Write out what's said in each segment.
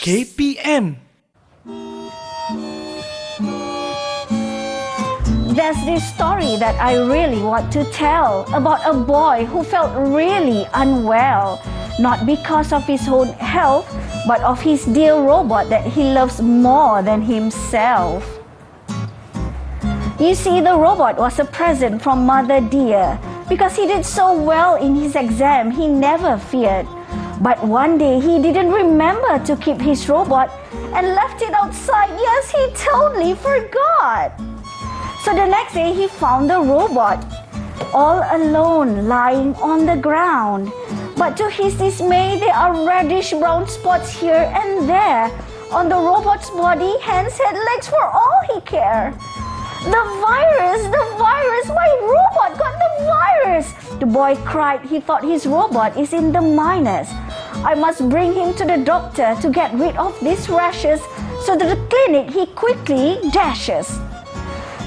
KPM. There's this story that I really want to tell about a boy who felt really unwell, not because of his own health, but of his dear robot that he loves more than himself. You see, the robot was a present from Mother Dear. Because he did so well in his exam, he never feared. But one day, he didn't remember to keep his robot and left it outside. Yes, he totally forgot. So the next day, he found the robot all alone, lying on the ground. But to his dismay, there are reddish-brown spots here and there on the robot's body, hands, head, legs, for all he cared. The virus, my robot got the virus. The boy cried. He thought his robot is in the minus. I must bring him to the doctor to get rid of these rashes. So to the clinic he quickly dashes.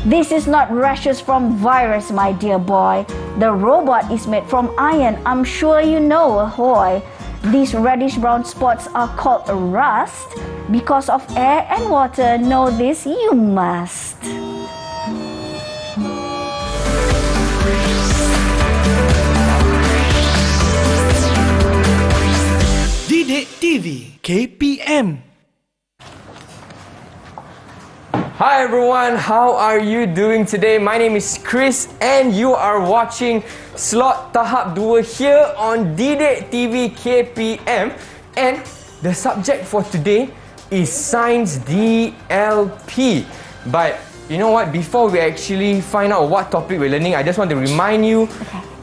This is not rashes from virus, my dear boy. The robot is made from iron. I'm sure you know, ahoy. These reddish-brown spots are called rust. Because of air and water, know this you must. Didik TV KPM. Hi everyone, how are you doing today? My name is Chris and you are watching slot Tahap 2 here on Didik TV KPM, and the subject for today is Sains DLP. But you know what, before we actually find out what topic we're learning, I just want to remind you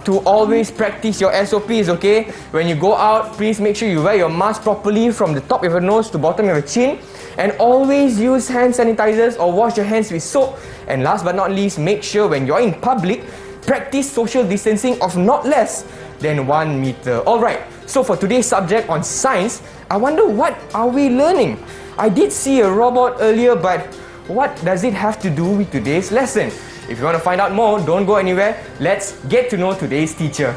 to always practice your SOPs, okay? When you go out, please make sure you wear your mask properly from the top of your nose to bottom of your chin. And always use hand sanitizers or wash your hands with soap. And last but not least, make sure when you're in public, practice social distancing of not less than 1 meter. Alright, so for today's subject on science, I wonder what are we learning? I did see a robot earlier, but what does it have to do with today's lesson? If you want to find out more, don't go anywhere. Let's get to know today's teacher.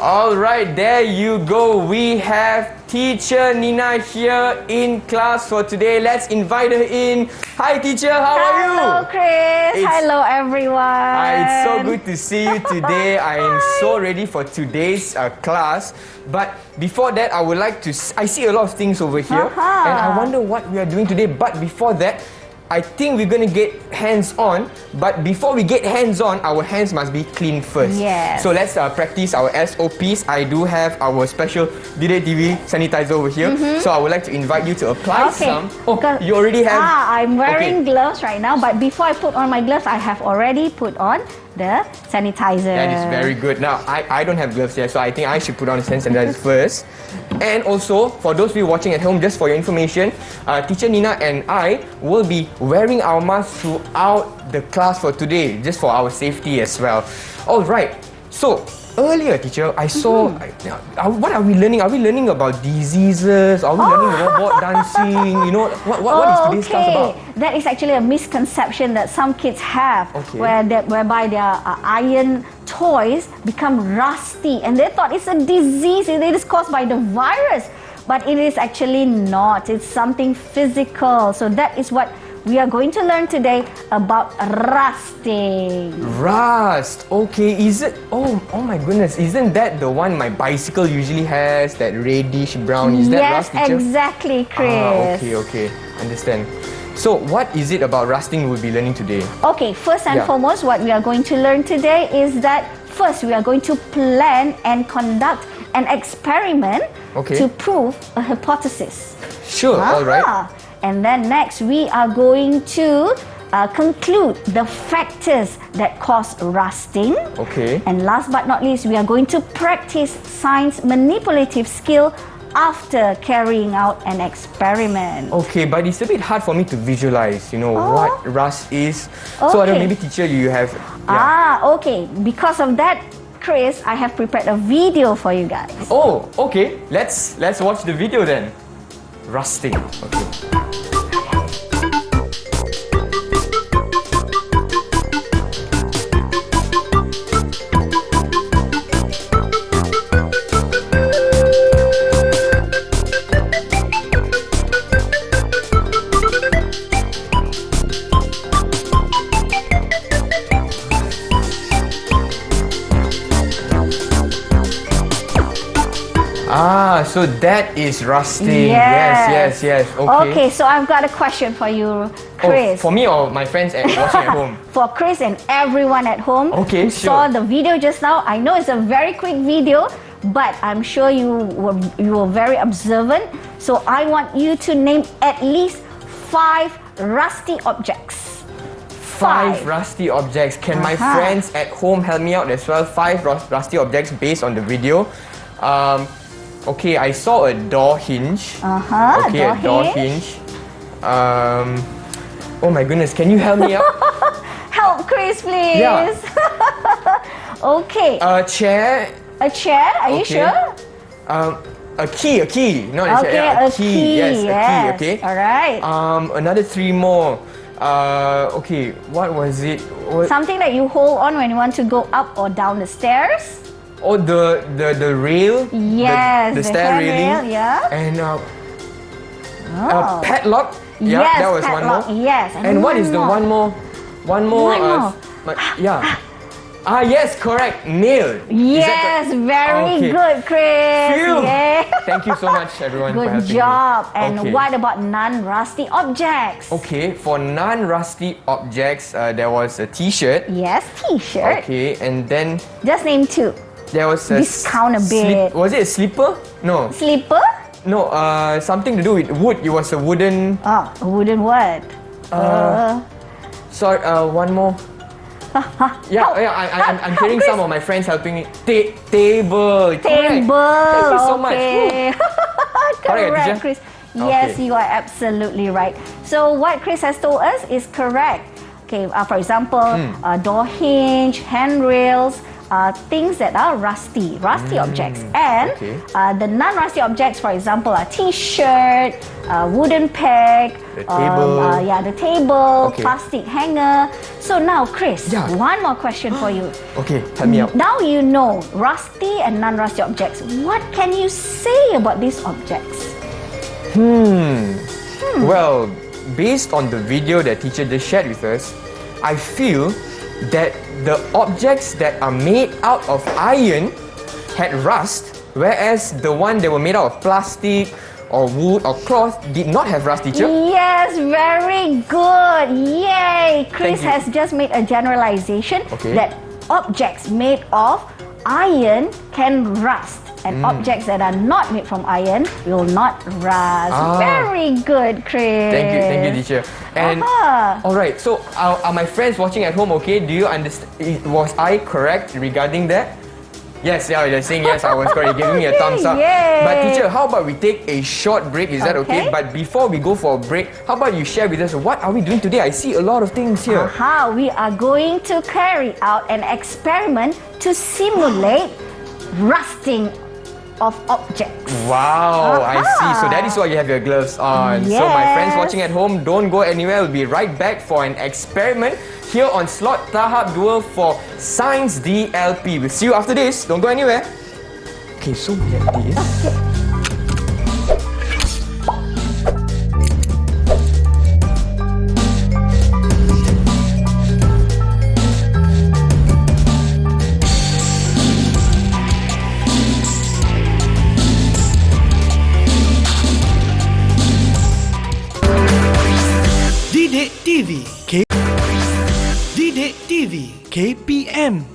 Alright, there you go. We have teacher Nina here in class for today. Let's invite her in. Hi teacher, how are you? Hello Chris, hello everyone. Hi, it's so good to see you today. I am so ready for today's class. But before that, I would like to... I see a lot of things over here. And I wonder what we are doing today. But before that, I think we're going to get hands-on. But before we get hands-on, our hands must be clean first. Yes. So let's practice our SOPs. I do have our special Didik TV sanitizer over here. So I would like to invite you to apply some. Oh, you already have... I'm wearing gloves right now. But before I put on my gloves, I have already put on the sanitizer. That is very good. Now, I don't have gloves yet, so I think I should put on the hand sanitizer first. And also, for those of you watching at home, just for your information, Teacher Nina and I will be wearing our masks throughout the class for today, just for our safety as well. Alright, so earlier, teacher, I saw... what are we learning? Are we learning about diseases? Are we learning robot dancing? You know, what is today's class about? That is actually a misconception that some kids have, whereby their iron toys become rusty, and they thought it's a disease. It is caused by the virus, but it is actually not. It's something physical. So that is what we are going to learn today about rusting. Rust. Okay, is it... Oh my goodness. Isn't that the one my bicycle usually has? That reddish brown. Is that rust, teacher? Yes, exactly, Chris. Okay. Understand. So, what is it about rusting we'll be learning today? Okay, first and foremost, what we are going to learn today is that first we are going to plan and conduct an experiment to prove a hypothesis. Sure, alright. And then next, we are going to conclude the factors that cause rusting. Okay. And last but not least, we are going to practice science manipulative skill after carrying out an experiment. Okay, but it's a bit hard for me to visualize, what rust is. So I don't know, maybe teacher, you have... Okay. Because of that, Chris, I have prepared a video for you guys. Oh, okay. Let's watch the video then. Rusting. Okay. So that is rusting. Yes. Okay. Okay, so I've got a question for you, Chris. For me or my friends watching at home? For Chris and everyone at home Okay, who sure. saw the video just now. I know it's a very quick video, but I'm sure you were very observant. So I want you to name at least 5 rusty objects. 5 rusty objects. Can my friends at home help me out as well? 5 rusty objects based on the video. Okay, I saw a door hinge. Okay, a door hinge. Oh my goodness, can you help me out? Help, Chris, please. Yeah. Okay. A chair. A chair? Are you sure? A key. Not a chair. Yeah, a key. Yes, a key. Okay. All right. Another 3 more. Okay, what was it? Something that you hold on when you want to go up or down the stairs. Oh, the rail. Yes, the stair railing. Yeah. And a padlock. Yeah, Yes, that was padlock, one more. yes. And what is the one more? One more. Yeah. Yes, correct. Nail. Yes, very Okay. good, Chris. Phew. Yeah. Thank you so much, everyone, for Good helping job. me. And Okay. what about non-rusty objects? Okay, for non-rusty objects, there was a T-shirt. Yes, T-shirt. Okay, and then Just name 2. there was a Discount a bit. Was it a slipper? No. Slipper? No, something to do with wood. It was a wooden... A wooden what? Sorry, one more. I'm hearing some of my friends helping me. Table. Correct. Table. Thank you so much. Okay. Correct, Correct, teacher? Chris. Yes, Okay. you are absolutely right. So what Chris has told us is correct. Okay, for example, door hinge, handrails, things that are rusty objects. And the non-rusty objects, for example, a T-shirt, wooden peg, The table. the table, Okay. plastic hanger. So now, Chris, Yeah. one more question for you. Okay, help me out. Now you know rusty and non-rusty objects. What can you say about these objects? Well, based on the video that teacher just shared with us, I feel that the objects that are made out of iron had rust, whereas the one that were made out of plastic or wood or cloth did not have rust, teacher. Yes, very good. Yay! Chris Thank you. has just made a generalization Okay. that objects made of iron can rust. And objects that are not made from iron will not rust. Very good, Chris. Thank you, teacher. And all right, so are my friends watching at home okay? Do you understand? Was I correct regarding that? Yes, yeah, they're saying yes, I was correct. You're giving me a thumbs up. Yay. But teacher, how about we take a short break? Is that okay? Okay. But before we go for a break, how about you share with us what are we doing today? I see a lot of things here. We are going to carry out an experiment to simulate rusting of objects. Wow, I see. So that is why you have your gloves on. So my friends Yes. watching at home, don't go anywhere. We'll be right back for an experiment here on slot Tahap 2 for Sains DLP. We'll see you after this. Don't go anywhere. Okay, so we have this. Didik TV Didik TV KPM.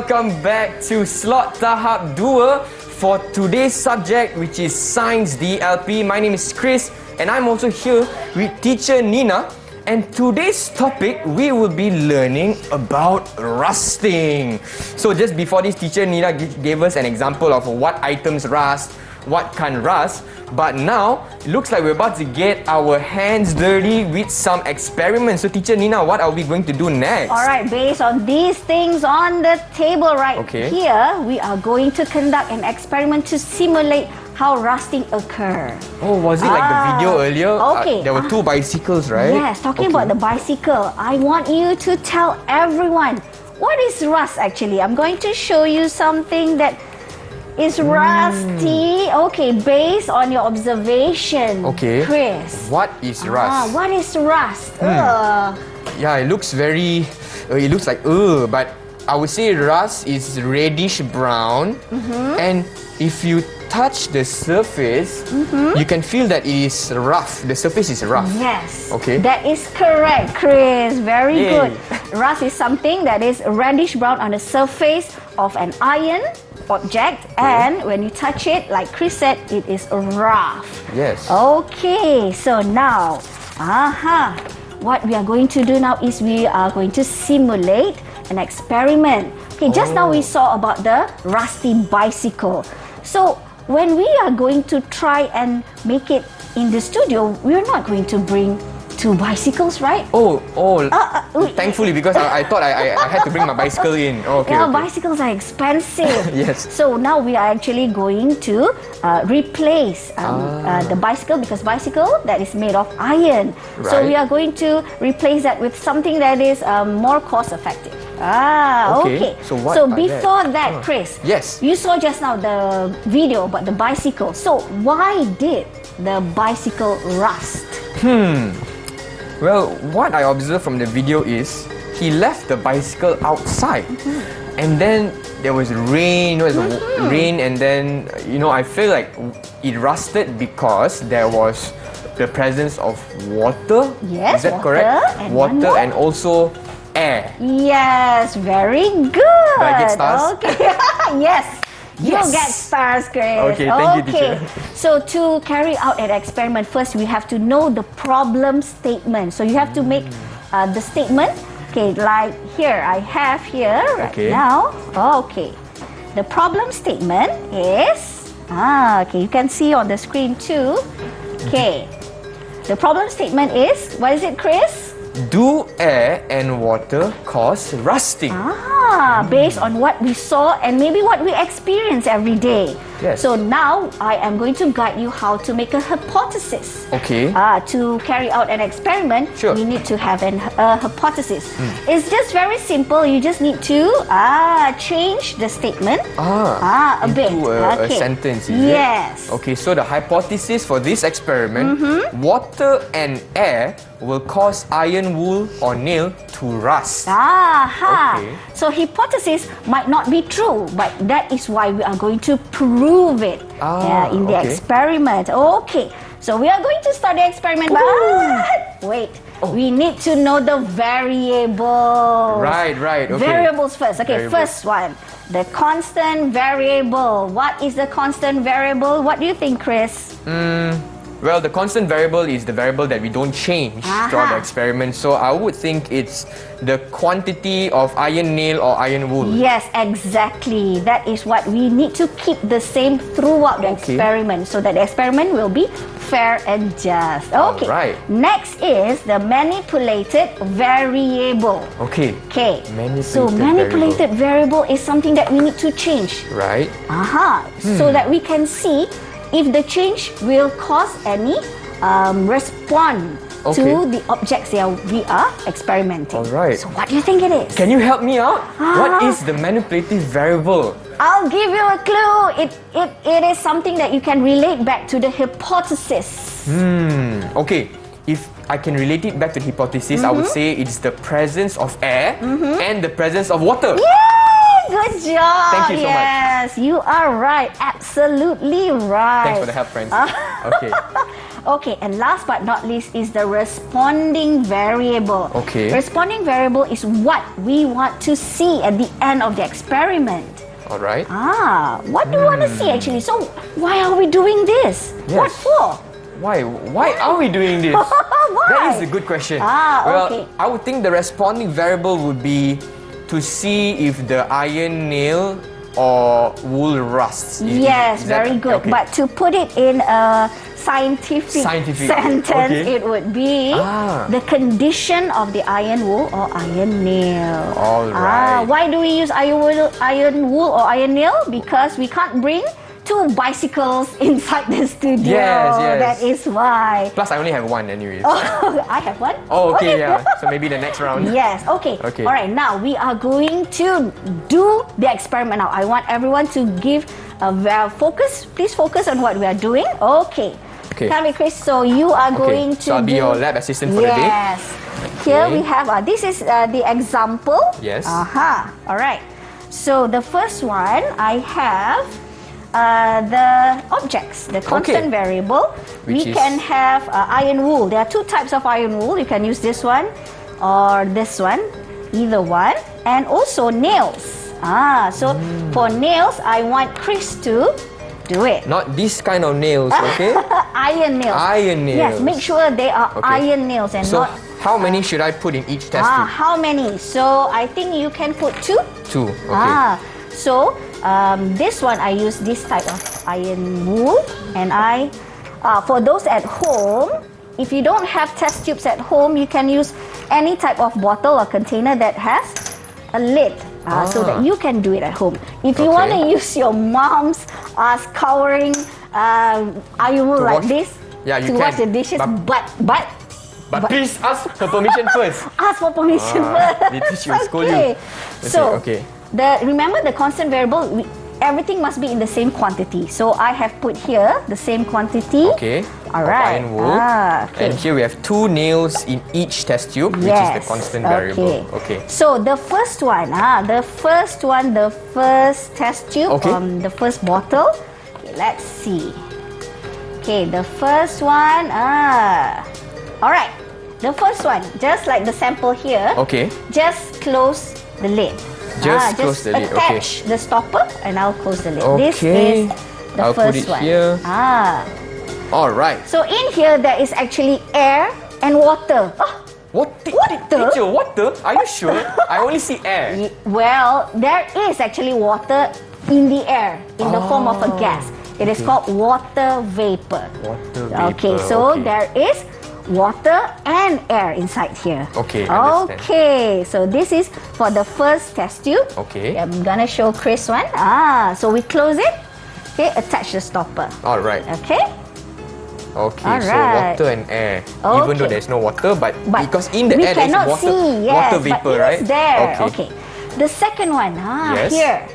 welcome back to Slot Tahap 2 for today's subject, which is Sains DLP. My name is Chris and I'm also here with teacher Nina. And today's topic, we will be learning about rusting. So just before this, teacher Nina gave us an example of what items rust, what can't rust. But now, it looks like we're about to get our hands dirty with some experiments. So teacher Nina, what are we going to do next? Alright, based on these things on the table right here, we are going to conduct an experiment to simulate how rusting occurs. Oh, was it like the video earlier? Okay. There were two bicycles, right? Yes, talking about the bicycle, I want you to tell everyone what is rust actually. I'm going to show you something that is rusty. Okay, based on your observation, Chris. What is rust? What is rust? Yeah, it looks very... it looks like but I would say rust is reddish brown. And if you touch the surface, you can feel that it is rough. The surface is rough. Yes. Okay. That is correct, Chris. Very Yay. good. Rust is something that is reddish brown on the surface of an iron object, and when you touch it, like Chris said, it is rough. Yes. Okay, so now, what we are going to do now is we are going to simulate an experiment. Okay, just now we saw about the rusty bicycle. So when we are going to try and make it in the studio, we are not going to bring two bicycles, right? Thankfully, because I thought I had to bring my bicycle in. Bicycles are expensive. Yes. So now we are actually going to replace the bicycle, because bicycle that is made of iron. So we are going to replace that with something that is more cost effective. Okay. So before that, Chris, yes, you saw just now the video about the bicycle. So why did the bicycle rust? Well, what I observed from the video is he left the bicycle outside, and then there was rain. Rain, and then I feel like it rusted because there was the presence of water. Yes, is that correct? And water and also air. Yes, very good. Do I get stars? Okay. Yes. You'll get stars, Chris. Okay, thank you, teacher. So to carry out an experiment, first we have to know the problem statement. So you have to make the statement. Okay, like here, I have here right now. Okay. The problem statement is, you can see on the screen too. Okay. The problem statement is, what is it, Chris? Do air and water cause rusting? Based on what we saw and maybe what we experience every day. Yes. So now I am going to guide you how to make a hypothesis. Okay. To carry out an experiment, we need to have a hypothesis. It's just very simple. You just need to change the statement a bit. Into a sentence, is it? Yes. Okay, so the hypothesis for this experiment, water and air will cause iron wool or nail to rust. Okay. So hypothesis might not be true, but that is why we are going to prove it in the experiment. Okay. So we are going to start the experiment, but wait. We need to know the variables. Right. Okay. Variables first. Okay, first one. The constant variable. What is the constant variable? What do you think, Chris? Well, the constant variable is the variable that we don't change throughout the experiment. So I would think it's the quantity of iron nail or iron wool. Yes, exactly. That is what we need to keep the same throughout the experiment, so that the experiment will be fair and just. Okay. Right. Next is the manipulated variable. Okay. So manipulated variable is something that we need to change. Right. So that we can see if the change will cause any response to the objects that we are experimenting. Alright. So what do you think it is? Can you help me out? What is the manipulative variable? I'll give you a clue. It is something that you can relate back to the hypothesis. Okay. If I can relate it back to the hypothesis, I would say it's the presence of air and the presence of water. Good job. Thank you so much. Yes, you are right. Absolutely right. Thanks for the help, friends. Okay. Okay, and last but not least is the responding variable. Okay. Responding variable is what we want to see at the end of the experiment. Alright. What do you want to see actually? So why are we doing this? Yes. What for? Why are we doing this? Why? That is a good question. Okay. I would think the responding variable would be to see if the iron nail or wool rusts. Yes, Is that very good. okay. But to put it in a scientific sentence, okay. it would be the condition of the iron wool or iron nail. All right. Why do we use iron wool or iron nail? Because we can't bring two bicycles inside the studio. Yes. That is why. Plus, I only have one anyways. I have one. Oh, okay, yeah. So maybe the next round. Yes, okay. Okay. All right, now we are going to do the experiment now. I want everyone to give a focus. Please focus on what we are doing. Okay. Come here, Chris. So you are going to So I'll be your lab assistant for the day. Yes. Here we have, this is the example. Yes. All right. So the first one, I have the objects, the constant variable. Which we is? can have iron wool. There are two types of iron wool. You can use this one or this one, either one. And also nails. So for nails, I want Chris to do it. Not this kind of nails, okay? Iron nails. Iron nails. Yes, make sure they are iron nails and So not... how many should I put in each test tube? How many? So I think you can put two. Two, okay. So this one I use this type of iron wool, and for those at home, if you don't have test tubes at home, you can use any type of bottle or container that has a lid. So that you can do it at home. If you want to use your mom's scouring iron wool like this you to can. wash the dishes, But please ask her permission first. Ask for permission first. Later she will scold you. So, okay. remember the constant variable, everything must be in the same quantity. So I have put here the same quantity. Okay. All of right. iron wool. And here we have two nails in each test tube, which is the constant variable. Okay. So the first one, the first test tube, the first bottle. Okay, let's see. Okay, the first one. All right. The first one, just like the sample here. Okay. Just close the lid. Just close the lid. Okay. Attach the stopper, and I'll close the lid. Okay. This is the I'll first put it one. here. All right. So in here there is actually air and water. What? Teacher, water? Are you sure? I only see air. Well, there is actually water in the air in the form of a gas. It is called water vapor. Water vapor. Okay, so there is water and air inside here. Okay, understand. Okay, so this is for the first test tube. Okay. I'm gonna show Chris one. So we close it. Okay, attach the stopper. All right. Okay. Okay, All so right. water and air. Even though there's no water, but because in the we air there's cannot water, see, water vapor, but right? it's there. Okay. The second one, Yes. here.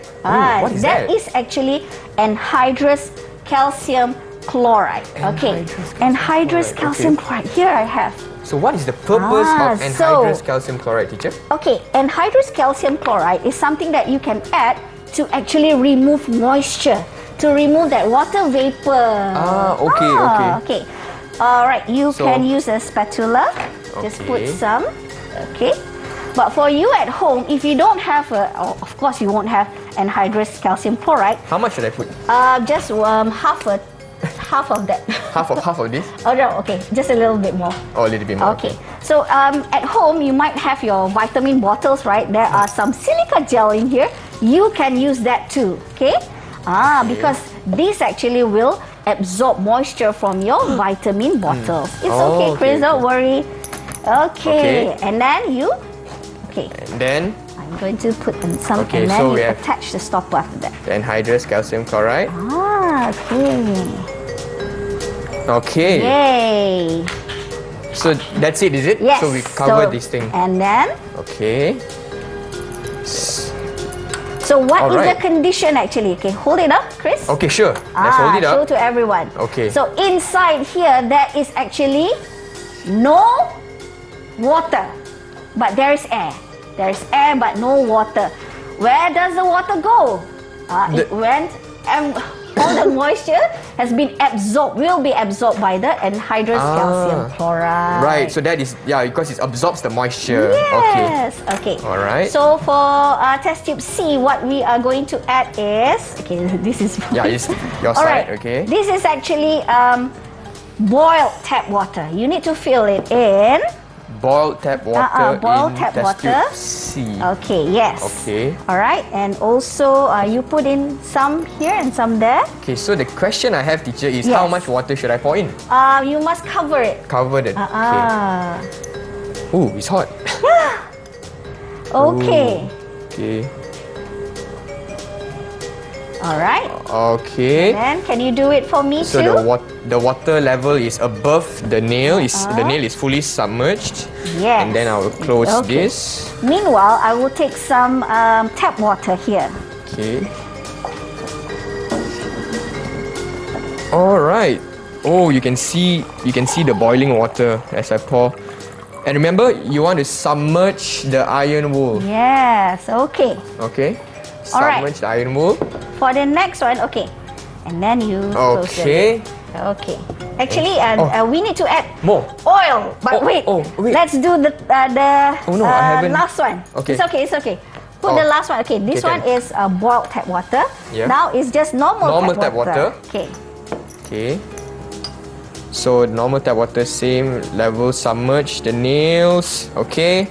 What is that? That is actually anhydrous calcium chloride. Okay. Anhydrous calcium chloride. Here I have. So what is the purpose of anhydrous calcium chloride, teacher? Okay, anhydrous calcium chloride is something that you can add to actually remove moisture, to remove that water vapor. Okay. All right, you can use a spatula. Just put some. Okay. But for you at home, if you don't have of course you won't have anhydrous calcium chloride. How much should I put? Just half of that. half of this? Oh no, okay, just a little bit more. Oh, a little bit more. Okay. So at home you might have your vitamin bottles, right? There are some silica gel in here. You can use that too. Okay. Because this actually will absorb moisture from your vitamin bottles. It's okay, Chris. Don't worry. Okay. And then you. Okay. And then. I'm going to put in some, and then so we you have attach the stopper after that. The anhydrous calcium chloride. Okay. Yay. So that's it, is it? Yes. So we covered this thing. And then. Okay. So what is the condition actually? Okay, hold it up, Chris. Okay, sure. Let's hold it up. Show to everyone. Okay. So inside here, there is actually no water, but there is air. There is air, but no water. Where does the water go? It went all the moisture has been absorbed, will be absorbed by the anhydrous calcium chloride. Right, so that is, because it absorbs the moisture. Okay. Yes. Okay. All right. So for test tube C, what we are going to add is, okay, this is It's your all side, right. okay. This is actually boiled tap water. You need to fill it in. Boiled tap water boiled in tap test water. tube C. Okay, yes. Okay. All right, and also you put in some here and some there. Okay, so the question I have, teacher, is Yes. how much water should I pour in? You must cover it. Cover it. Okay. Ooh, it's hot. Okay. Ooh, okay. All right. Okay. And can you do it for me So too? the water level is above the nail. The nail is fully submerged. Yes. And then I will close Okay. this. Meanwhile, I will take some tap water here. Okay. All right. Oh, you can see the boiling water as I pour. And remember, you want to submerge the iron wool. Yes. Okay. Okay. All right. Submerge the iron wool. For the next one, okay. And then you close the Okay. lid. Okay. Actually, we need to add More. oil. But wait. Wait. Let's do the Oh, no, I haven't- last one. Okay. It's okay. It's okay. Put Oh. the last one. Okay. This Okay, one can. is boiled tap water. Yeah. Now it's just normal Tap water. Okay. Okay. So normal tap water, same level, submerge the nails. Okay.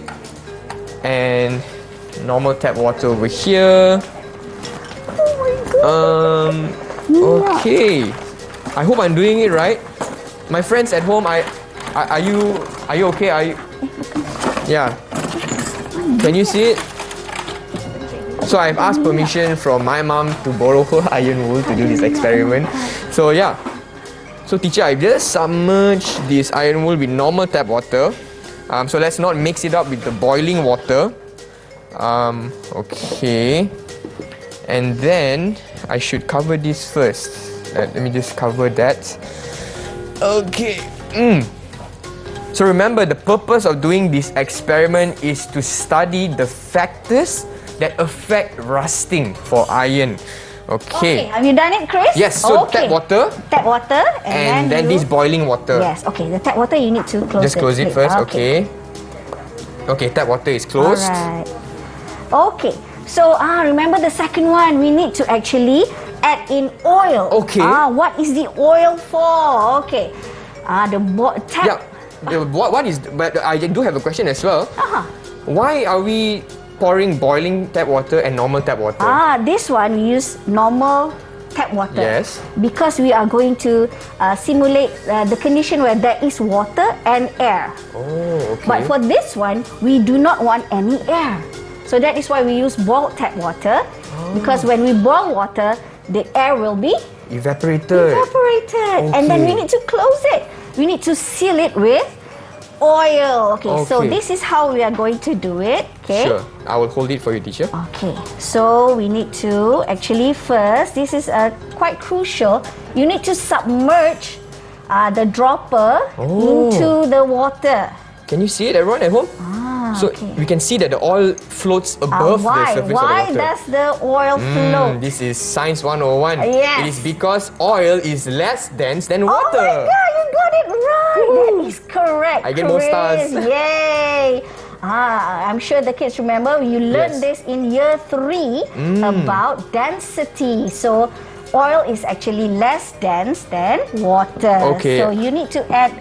And normal tap water over here. Oh my god. Okay. I hope I'm doing it right. My friends at home, are you okay? Yeah. Can you see it? So I've asked permission from my mom to borrow her iron wool to do this experiment. So yeah. So teacher, I've just submerged this iron wool with normal tap water. So let's not mix it up with the boiling water. Okay. And then I should cover this first. Let me just cover that. Okay. So remember, the purpose of doing this experiment is to study the factors that affect rusting for iron. Okay. Have you done it, Chris? Yes, so okay. tap water Tap water and then you... this boiling water. Yes, okay. The tap water you need to close Just close it first, okay. Okay, tap water is closed. Alright. Okay. So remember the second one, we need to actually add in oil. Okay. What is the oil for? Okay. Tap. Yeah. What is? But I do have a question as well. Why are we pouring boiling tap water and normal tap water? This one we use normal tap water. Yes. Because we are going to simulate the condition where there is water and air. Oh, okay. But for this one, we do not want any air. So that is why we use boiled tap water. Because when we boil water, the air will be evaporated. And then we need to close it. We need to seal it with oil. Okay, so Okay. this is how we are going to do it. Okay. Sure. I will hold it for you, teacher. Okay, so we need to actually first, this is quite crucial. You need to submerge the dropper into the water. Can you see it, everyone at home? So okay. we can see that the oil floats above the surface of the water. Why does the oil float? This is Science 101. Yes. It is because oil is less dense than Oh water. my god, you got it right! That is correct, I get more stars. Yay! I'm sure the kids remember, you learned this in year 3 about density. So oil is actually less dense than water. Okay. So you need to add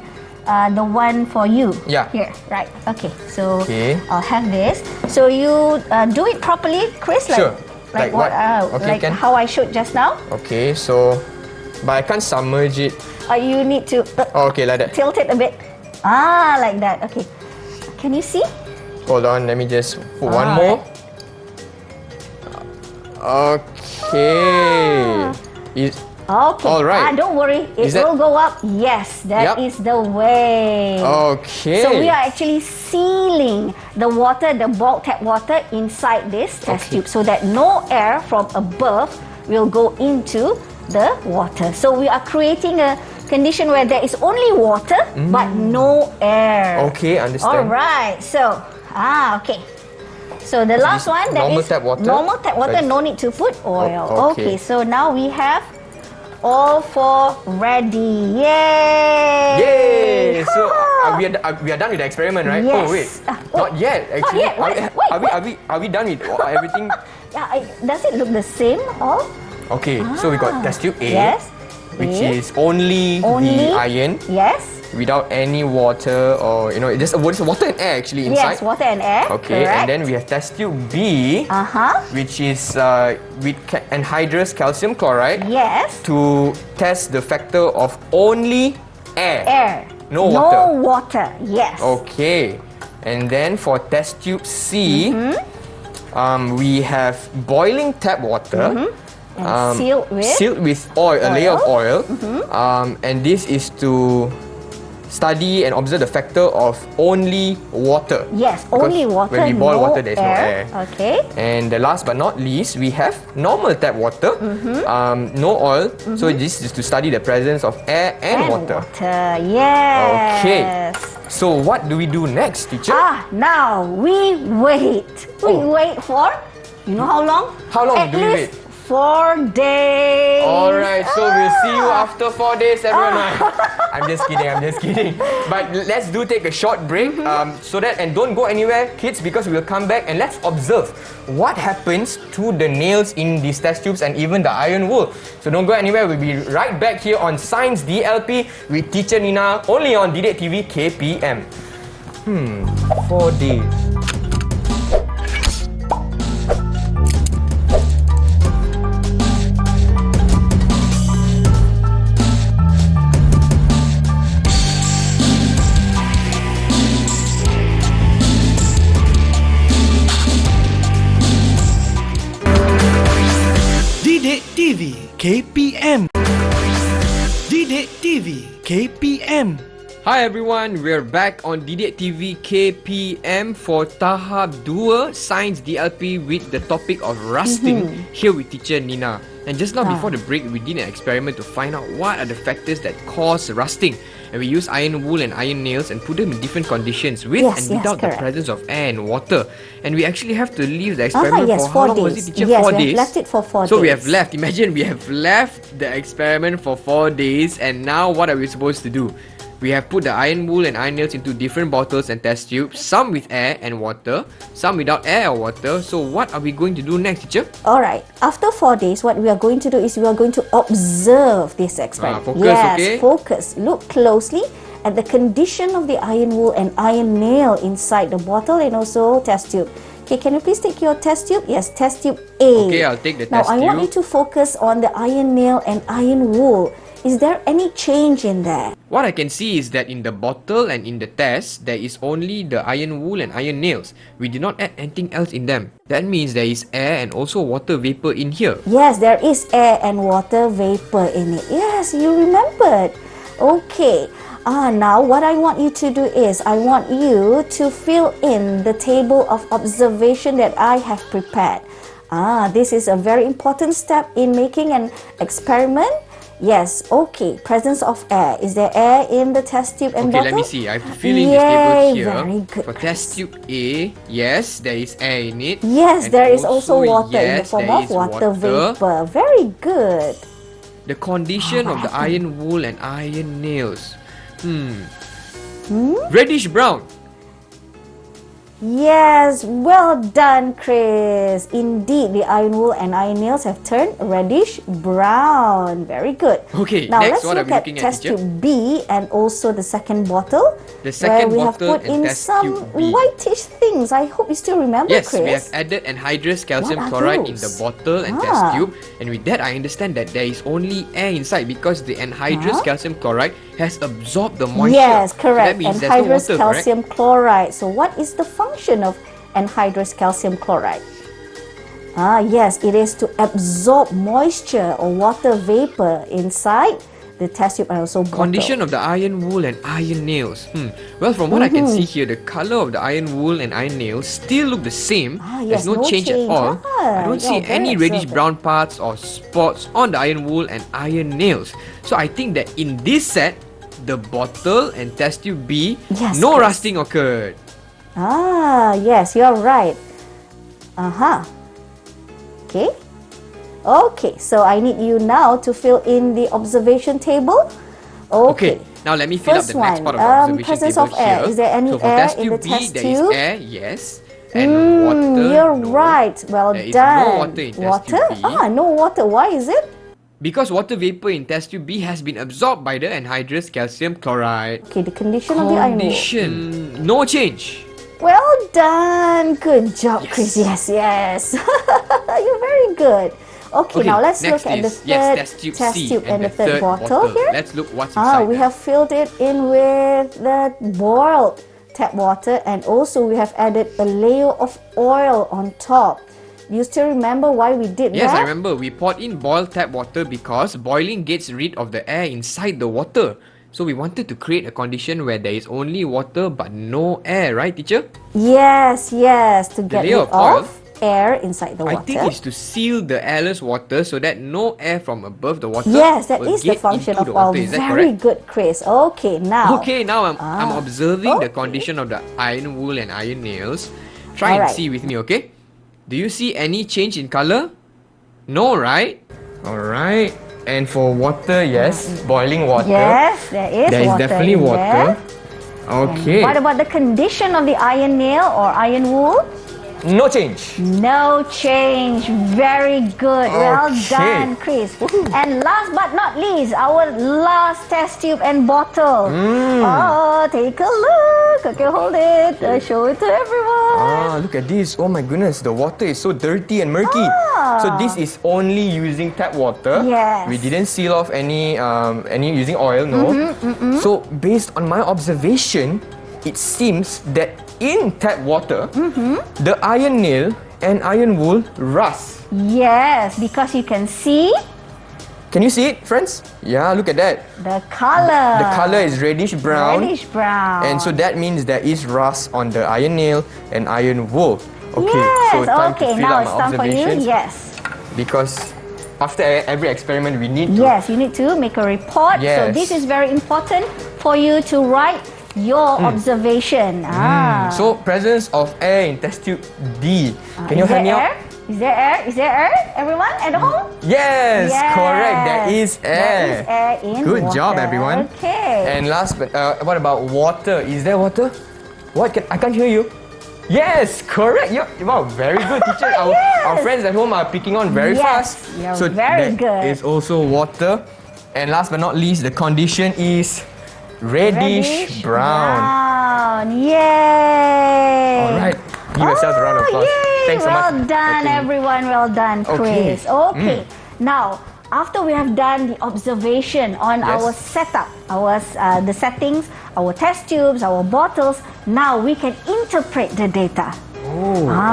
the one for you. Yeah. Here, right. Okay. So Okay. I'll have this. So you do it properly, Chris. Sure. Like Like what? what? Okay, like can. how I showed just now. Okay, so but I can't submerge it. You need to Okay, like that. tilt it a bit. Like that. Okay. Can you see? Hold on, let me just put one more. Okay. Okay. All right. Don't worry. It Is that- will go up. Yes, that is Yep. the way. Okay. So we are actually sealing the water, the boiled tap water inside this test Okay. tube so that no air from above will go into the water. So we are creating a condition where there is only water but no air. Okay, understand. All right. So, okay. So the last this one, that normal is tap water? normal tap water, Like- no need to put oil. Oh, okay. Okay, so now we have all four ready. Yay! Yay! So we are done with the experiment, right? Yes. Oh wait, not yet. Actually, yet. Wait. are we done with everything? Yeah, does it look the same all? Okay, so we got test tube A, Yes. which A. is only the iron Yes. without any water or just water and air actually inside. Yes, water and air. Okay, correct. and then we have test tube B, which is with anhydrous calcium chloride Yes. to test the factor of only air. Air. No water. No water. Yes. Okay, and then for test tube C, we have boiling tap water. And sealed with oil, a layer of oil. And this is to study and observe the factor of only water. Yes, Because only water. When we boil no water, there is no air. Okay. And the last but not least, we have normal tap water, no oil. So this is to study the presence of air and water. Yes. Okay. So what do we do next, teacher? Now we wait. We wait for, you know how long? How long At do we least wait? 4 days. Alright, so we'll see you after 4 days, everyone. I'm just kidding. But let's take a short break so that, and don't go anywhere, kids, because we'll come back and let's observe what happens to the nails in these test tubes and even the iron wool. So don't go anywhere, we'll be right back here on Sains DLP with Teacher Nina, only on Didik TV KPM. 4 days. Didik TV KPM. Didik TV KPM. Hi everyone, we're back on Didik TV KPM for Tahap 2 Sains DLP with the topic of rusting here with teacher Nina. And just now before the break, we did an experiment to find out what are the factors that cause rusting. And we used iron wool and iron nails and put them in different conditions with and without the presence of air and water. And we actually have to leave the experiment for how long was it, teacher? 4 days. We have left it for 4 days. So we have left, imagine we have left the experiment for 4 days, and now what are we supposed to do? We have put the iron wool and iron nails into different bottles and test tubes, some with air and water, some without air or water. So what are we going to do next, teacher? Alright, after 4 days, what we are going to do is we are going to observe this experiment. Focus, okay? Focus. Look closely at the condition of the iron wool and iron nail inside the bottle and also test tube. Okay, can you please take your test tube? Yes, test tube A. Okay, I'll take the now, test tube. Now, I want you to focus on the iron nail and iron wool. Is there any change in there? What I can see is that in the bottle and in the test, there is only the iron wool and iron nails. We did not add anything else in them. That means there is air and also water vapor in here. Yes, there is air and water vapor in it. Yes, you remembered. Okay. Now what I want you to do is, I want you to fill in the table of observation that I have prepared. This is a very important step in making an experiment. Yes, okay. Presence of air. Is there air in the test tube and bottle? Okay, let me see. I have to fill in this table here. Very good. For test tube A, yes, there is air in it. Yes, and there is also water in the yes, form there of is water vapor. Very good. The condition of the iron wool and iron nails. Reddish brown. Yes, well done, Chris. Indeed, the iron wool and iron nails have turned reddish brown. Very good. Okay, now next, let's what are look we at looking at, test teacher? tube B and also the second bottle. The second where we have bottle put and in test some tube B. whitish things. I hope you still remember, Yes, Chris. we have added anhydrous calcium What are chloride in the those? bottle and test tube. And with that, I understand that there is only air inside because the anhydrous calcium chloride has absorbed the moisture. Yes, correct. So that means there's no Anhydrous water, calcium chloride. So what is the function of anhydrous calcium chloride? Yes, it is to absorb moisture or water vapor inside the test tube and also bottle. Condition of the iron wool and iron nails. Well, from what I can see here, the color of the iron wool and iron nails still look the same. Yes, There's no change at all. I don't see any reddish brown parts or spots on the iron wool and iron nails. So I think that in this set, the bottle and test tube B, no Chris. rusting occurred. Yes, you're right. Okay. Okay, so I need you now to fill in the observation table. Okay. Now let me fill up First the next one, part of the observation presence table of air. here. Is there any so for air test in tube the B, test there is tube? air, yes. And water, You're no. right. Well There is done. no water in test tube B. No water. Why is it? Because water vapor in test tube B has been absorbed by the anhydrous calcium chloride. Okay, the condition of the iron wool. Condition, no change. Well done. Good job, Yes. Chris. Yes. You're very good. Okay, now let's look next at the is, third test tube C and the third bottle here. Let's look what's inside. We have filled it in with the boiled tap water, and also we have added a layer of oil on top. Do you still remember why we did that? Yes, I remember. We poured in boiled tap water because boiling gets rid of the air inside the water. So we wanted to create a condition where there is only water but no air, right, teacher? Yes, to get rid layer of oil, of air inside the water. I think it's to seal the airless water so that no air from above the water Yes, that will is the get function into of the oil. water. Is that Very correct? good, Chris. Okay, now. I'm observing the okay. condition of the iron wool and iron nails. Try and Alright. see with me, okay? Do you see any change in color? No, right? Alright. And for water, yes, boiling water. Yes, there is There is water definitely in water. there. Okay. What about the condition of the iron nail or iron wool? No change. No change. Very good. Well Okay. done, Chris. And last but not least, our last test tube and bottle. Oh, take a look. Okay, hold it. Show it to everyone. Look at this. Oh my goodness, the water is so dirty and murky. So this is only using tap water. Yes. We didn't seal off any using oil, no. So based on my observation, it seems that in tap water, the iron nail and iron wool rust. Yes, because you can see Can you see it, friends? Yeah, look at that. the color. The color is reddish brown. Reddish brown. And so that means there is rust on the iron nail and iron wool. Okay, yes. so time Okay, to fill now up it's my time for you. observations. Yes. Because after every experiment, we need to. Yes, you need to make a report. So Yes. this is very important for you to write your observation. So presence of air in test tube D. Can you Is help me there out? air? Is there air? Is there air? Everyone at home? Yes, correct. There is There is air. air in Good water. job, everyone. Okay. And last, but what about water? Is there water? What? I can't hear you. Yes, correct. Wow, very good, teacher. Our friends at home are picking on very Yes, fast. you're So very there good. is also water. And last but not least, the condition is reddish brown. Yay! All right. Give yourselves a round of applause. Yay! Thanks so well much. done, everyone. Well done, Okay. Chris. Okay. Now, after we have done the observation on Yes. our setup, the settings, our test tubes, our bottles, now we can interpret the data.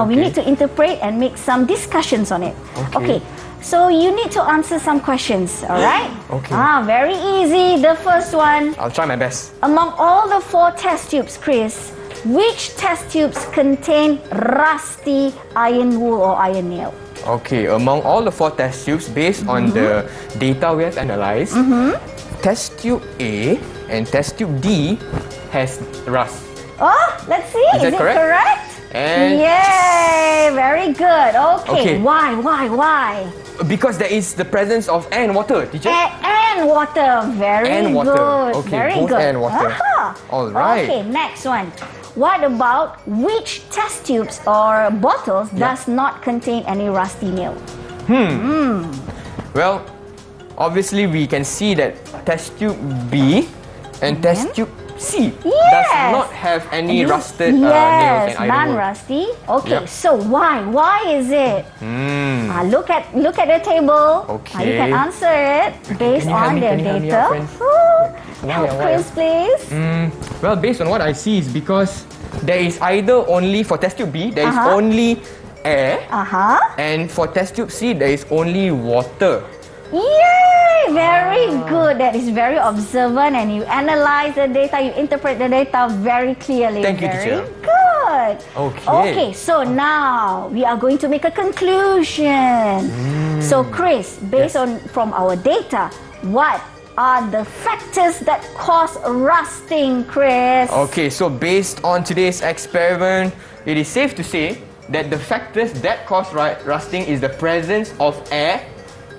We need to interpret and make some discussions on it. Okay. So you need to answer some questions, all right? Okay. Very easy. The first one, I'll try my best. among all the 4 test tubes, Chris, which test tubes contain rusty iron wool or iron nail? Okay, among all the 4 test tubes, based on the data we have analyzed, test tube A and test tube D has rust. Oh, let's see. Is that it correct? correct? And Yay! Very good. Okay. Okay. Why? because there is the presence of air and water, teacher. Air and water. Very And water. good. Okay, Very both good. air and water. All right. Okay, next one. What about which test tubes or bottles does not contain any rusty nail? Well, obviously we can see that test tube B and test tube C does not have any rusted nails Yes, and iron wool. non-rusty. Okay, Yep. so why? Why is it? Look at the table. You can Okay. answer it based Can you help on me? their Can you help me data. out, friends? Help Why? Chris, please. Well, based on what I see is because there is either only for test tube B there is Uh-huh. only air, Uh-huh. and for test tube C there is only water. Yay! Very good. That is very observant, and you analyze the data, you interpret the data very clearly. Thank you, very teacher. good. Okay. Okay, so now we are going to make a conclusion. So, Chris, based on from our data, what are the factors that cause rusting, Chris? Okay, so based on today's experiment, it is safe to say that the factors that cause rusting is the presence of air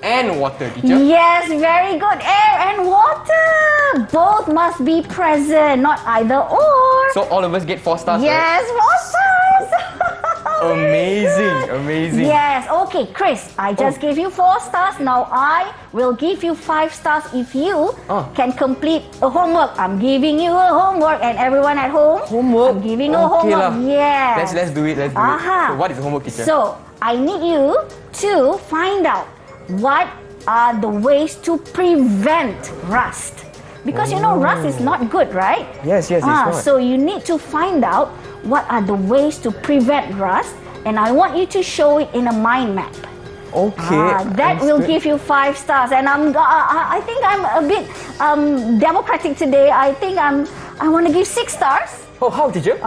and water, teacher? Yes, very good. Air and water. Both must be present, not either or. So all of us get 4 stars, Yes, 4 stars. right? Amazing. Yes, okay, Chris, I just gave you 4 stars. Now I will give you 5 stars if you can complete a homework. I'm giving you a homework, and everyone at home, Homework? I'm giving you a homework. Yes. Let's do it. So what is the homework, teacher? So I need you to find out what are the ways to prevent rust. Because you know rust is not good, right? Yes, it's not. So you need to find out what are the ways to prevent rust, and I want you to show it in a mind map. Okay. That will give you 5 stars, and I think I'm a bit democratic today. I think I want to give 6 stars. Oh, how, teacher?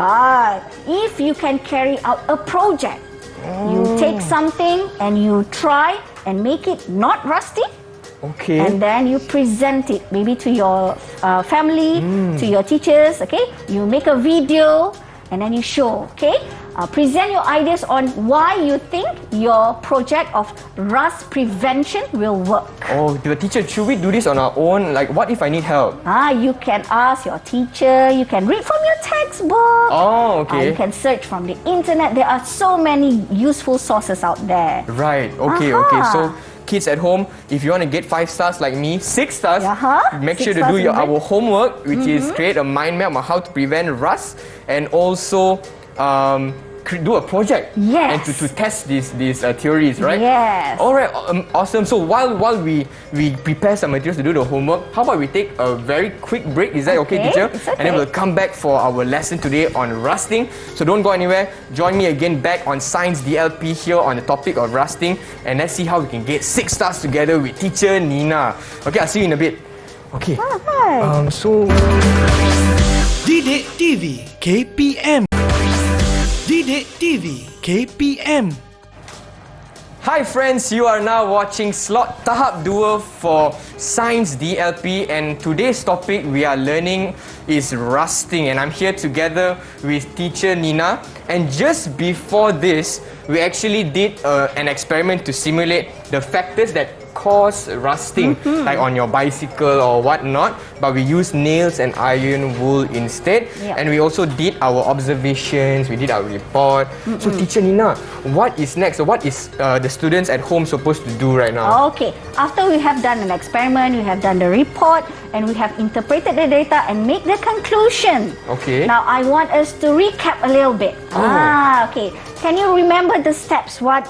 If you can carry out a project, you take something and you try and make it not rusty. Okay. And then you present it maybe to your family, to your teachers, okay? You make a video and then you show, okay? Present your ideas on why you think your project of rust prevention will work. Oh, the teacher, should we do this on our own? Like, what if I need help? You can ask your teacher, you can read from your textbook. Oh, okay. You can search from the internet. There are so many useful sources out there. Right, okay. So kids at home, if you want to get 5 stars like me, 6 stars, make 6 sure to stars do is our homework, which is create a mind map on how to prevent rust, and also do a project and to test these theories, right? Yes. All right, awesome. So while we prepare some materials to do the homework, how about we take a very quick break? Is that okay, teacher? It's okay. And then we'll come back for our lesson today on rusting. So don't go anywhere. Join me again back on Sains DLP here on the topic of rusting, and let's see how we can get 6 stars together with teacher Nina. Okay, I'll see you in a bit. Okay. Hi. Didik TV KPM. Didik TV KPM. Hi friends, you are now watching slot Tahap 2 for Sains DLP, and today's topic we are learning is rusting, and I'm here together with teacher Nina. And just before this, we actually did an experiment to simulate the factors that cause rusting, like on your bicycle or whatnot, but we used nails and iron wool instead. And we also did our observations, we did our report. So teacher Nina, what is next? So what is the students at home supposed to do right now? Okay, after we have done an experiment, we have done the report, and we have interpreted the data and make the conclusion. Okay. Now I want us to recap a little bit. Okay. Can you remember the steps? What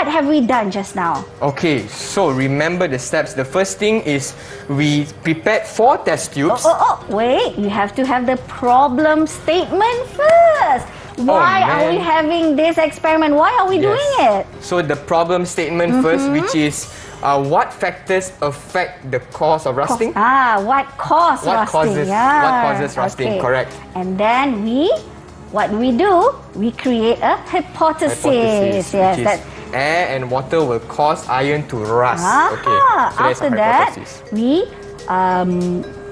have we done just now? Okay, so remember the steps. The first thing is we prepared 4 test tubes. Wait, you have to have the problem statement first. Why are we having this experiment? Why are we doing it? So the problem statement first, which is what factors affect the cause of rusting? What causes rusting? What causes rusting? Correct. And then what we do? We create a hypothesis. Yes, that air and water will cause iron to rust. Okay. So after that, we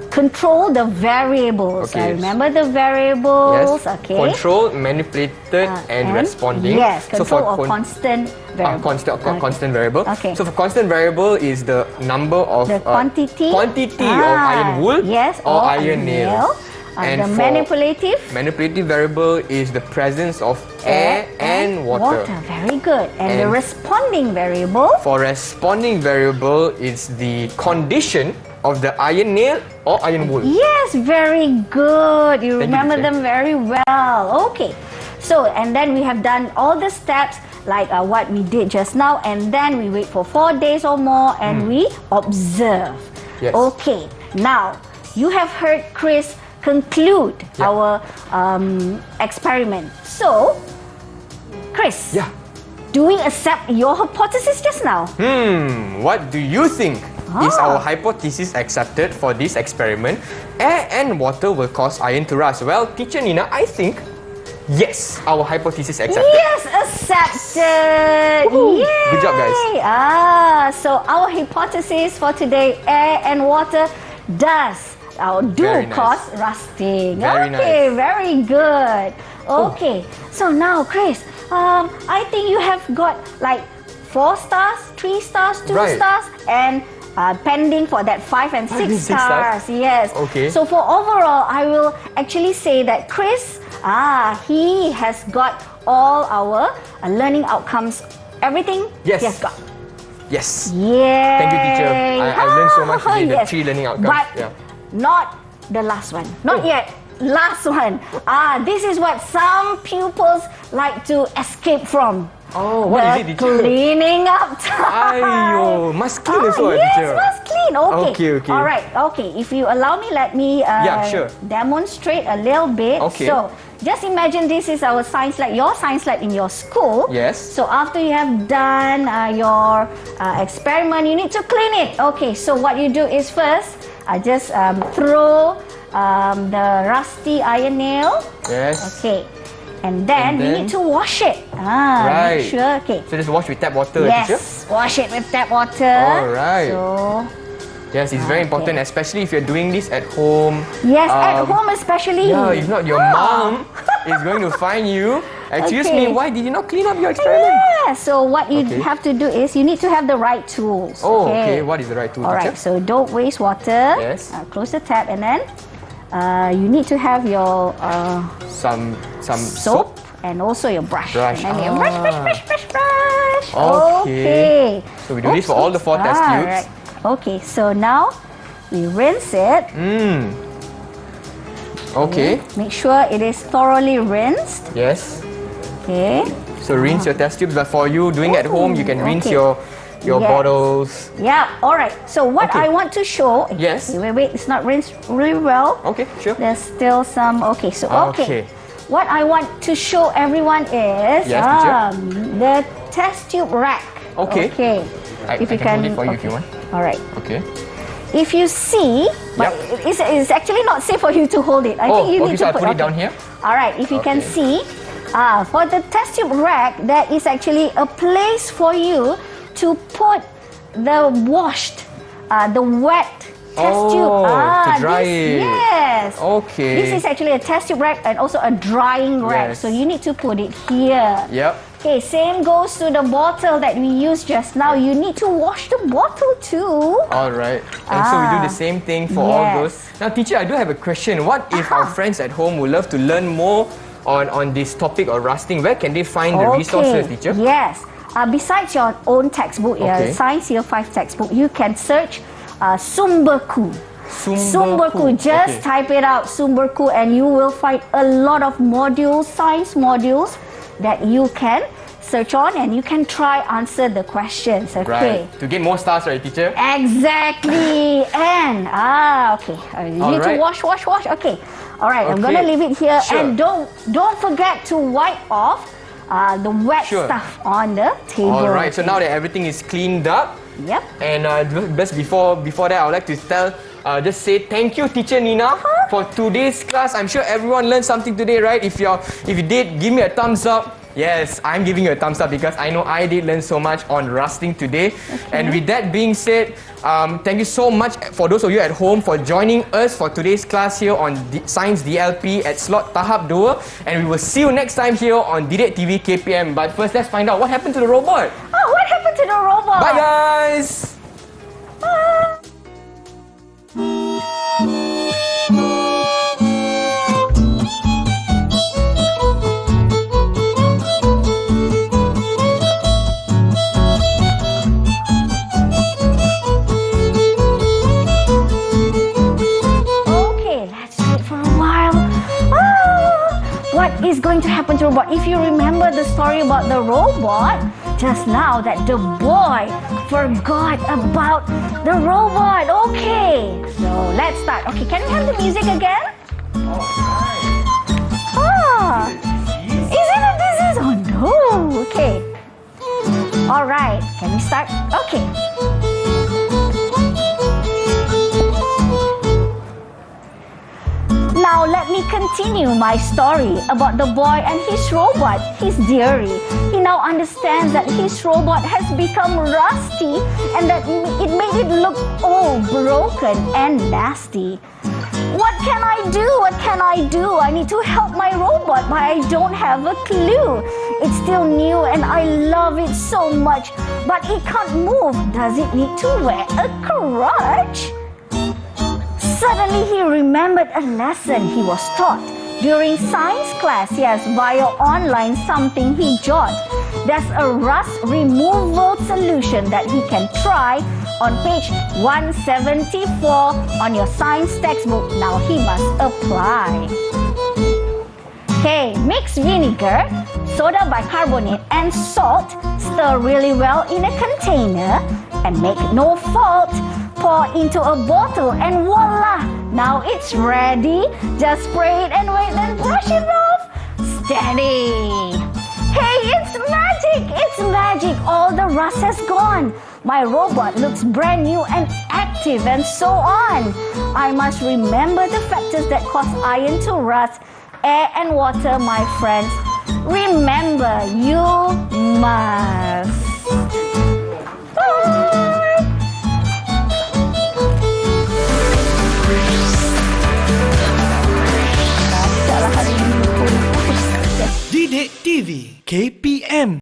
control the variables. Okay. Remember the variables. Yes. Okay. Control, manipulated, and responding. Yes. Control so of constant variable. Constant variable. Okay. So for constant variable is the number of the quantity of iron wool. Yes. Or iron nail. And the manipulative variable is the presence of air and water. Very good. And the responding variable? For responding variable, it's the condition of the iron nail or iron wool. Yes, very good. You remember them very well. Okay. So, and then we have done all the steps like what we did just now, and then we wait for 4 days or more and we observe. Yes. Okay. Now, you have heard Chris conclude our experiment. So, Chris, do we accept your hypothesis just now? What do you think? Is our hypothesis accepted for this experiment? Air and water will cause iron to rust. Well, teacher Nina, I think yes, our hypothesis accepted. Yes, accepted. Yay. Good job, guys. So our hypothesis for today, air and water do cause rusting. Very good. Okay, so now Chris, I think you have got like 4 stars, 3 stars, 2 Right. stars, and pending for that 5 and 6 and 6 stars. stars. Yes. Okay. So for overall, I will actually say that Chris, he has got all our learning outcomes. Everything Yes. he has got. Yes. Yeah. Thank you, teacher. I learned so much today, the Yes. 3 learning outcomes. But Yeah. not the last one. Not Oh. yet. Last one. This is what some pupils like to escape from. Oh, what is it, teacher? Cleaning up time. Aiyo, must clean also, yes, teacher. must clean. Okay. Okay. All right. Okay. If you allow me, let me Sure. demonstrate a little bit. Okay. So, just imagine this is our science lab, your science lab in your school. Yes. So, after you have done your experiment, you need to clean it. Okay. So, what you do is first, just throw the rusty iron nail. Yes. Okay. And then we need to wash it. Right. Make sure. Okay. So just wash with tap water, teacher? Yes, wash it with tap water. Alright. So, Yes, it's very important, especially if you're doing this at home. yes, at home especially. Yeah, if not, your mom is going to find you. Excuse me, Okay. why did you not clean up your experiment? Yeah, so what you Okay. have to do is you need to have the right tools. Oh, okay. What is the right tool, Alright, teacher? so don't waste water. Yes. Close the tap and then you need to have your Some soap and also your brush. Brush. And then you brush. Okay. So we do this for all the 4 test tubes. Right. Okay, so now we rinse it. Okay. Make sure it is thoroughly rinsed. Yes. Okay. So rinse your test tubes, but for you doing at home, you can rinse Okay. your Yes. bottles. Yeah. All right. So what Okay. I want to show. Yes. Wait. It's not rinsed really well. Okay, sure. There's still some. Okay. So Okay. What I want to show everyone is Yes, teacher. the test tube rack. Okay. Okay. I can hold it for you if you want. All right. Okay. If you see, but it's actually not safe for you to hold it. I think you need so to I put it down here. All right, if you can Okay. see, for the test tube rack, there is actually a place for you to put the washed, the wet test tube. To dry it. Yes. Okay. This is actually a test tube rack and also a drying rack. Yes. So you need to put it here. Yep. Okay, same goes to the bottle that we used just now. You need to wash the bottle too. All right. And so we do the same thing for all Yes. those. Now, teacher, I do have a question. What if our friends at home would love to learn more on this topic of rusting? Where can they find the resources, teacher? Yes. Besides your own textbook, Okay. Science Year 5 textbook, you can search Sumberku. Sumberku. Just type it out, Sumberku, and you will find a lot of modules, science modules, that you can search on and you can try answer the questions. Okay. Right. To get more stars, right, teacher? Exactly. And okay. You need to wash. Okay. All right. I'm gonna leave it here, Sure. and don't forget to wipe off the wet stuff on the table. All right. So now that everything is cleaned up, Yep. and just before that, I would like to just say thank you, Teacher Nina, for today's class. I'm sure everyone learned something today, right? If you did, give me a thumbs up. Yes, I'm giving you a thumbs up because I know I did learn so much on rusting today. And with that being said, thank you so much for those of you at home for joining us for today's class here on Sains DLP at slot Tahap 2. And we will see you next time here on Didik TV KPM. But first, let's find out what happened to the robot. Oh, what happened to the robot? Bye, guys! Bye. What is going to happen to the robot? If you remember the story about the robot just now, that the boy forgot about the robot. Okay, so let's start. Okay, can we have the music again? Isn't it this is? Oh no. Okay. All right. Can we start? Okay. Now let me continue my story about the boy and his robot, his dearie. He now understands that his robot has become rusty and that it made it look old, broken and nasty. What can I do? What can I do? I need to help my robot, but I don't have a clue. It's still new and I love it so much, but it can't move. Does it need to wear a crutch? Suddenly he remembered a lesson he was taught during science class. Yes, via online something he jot. There's a rust removal solution that he can try on page 174 on your science textbook. Now he must apply. Okay, mix vinegar, soda bicarbonate and salt. Stir really well in a container and make no fault. Pour into a bottle and voila! Now it's ready. Just spray it and wait, then brush it off. Steady! Hey, it's magic! It's magic! All the rust has gone. My robot looks brand new and active and so on. I must remember the factors that cause iron to rust. Air and water, my friends. Remember, you must. Bye! Didik TV KPM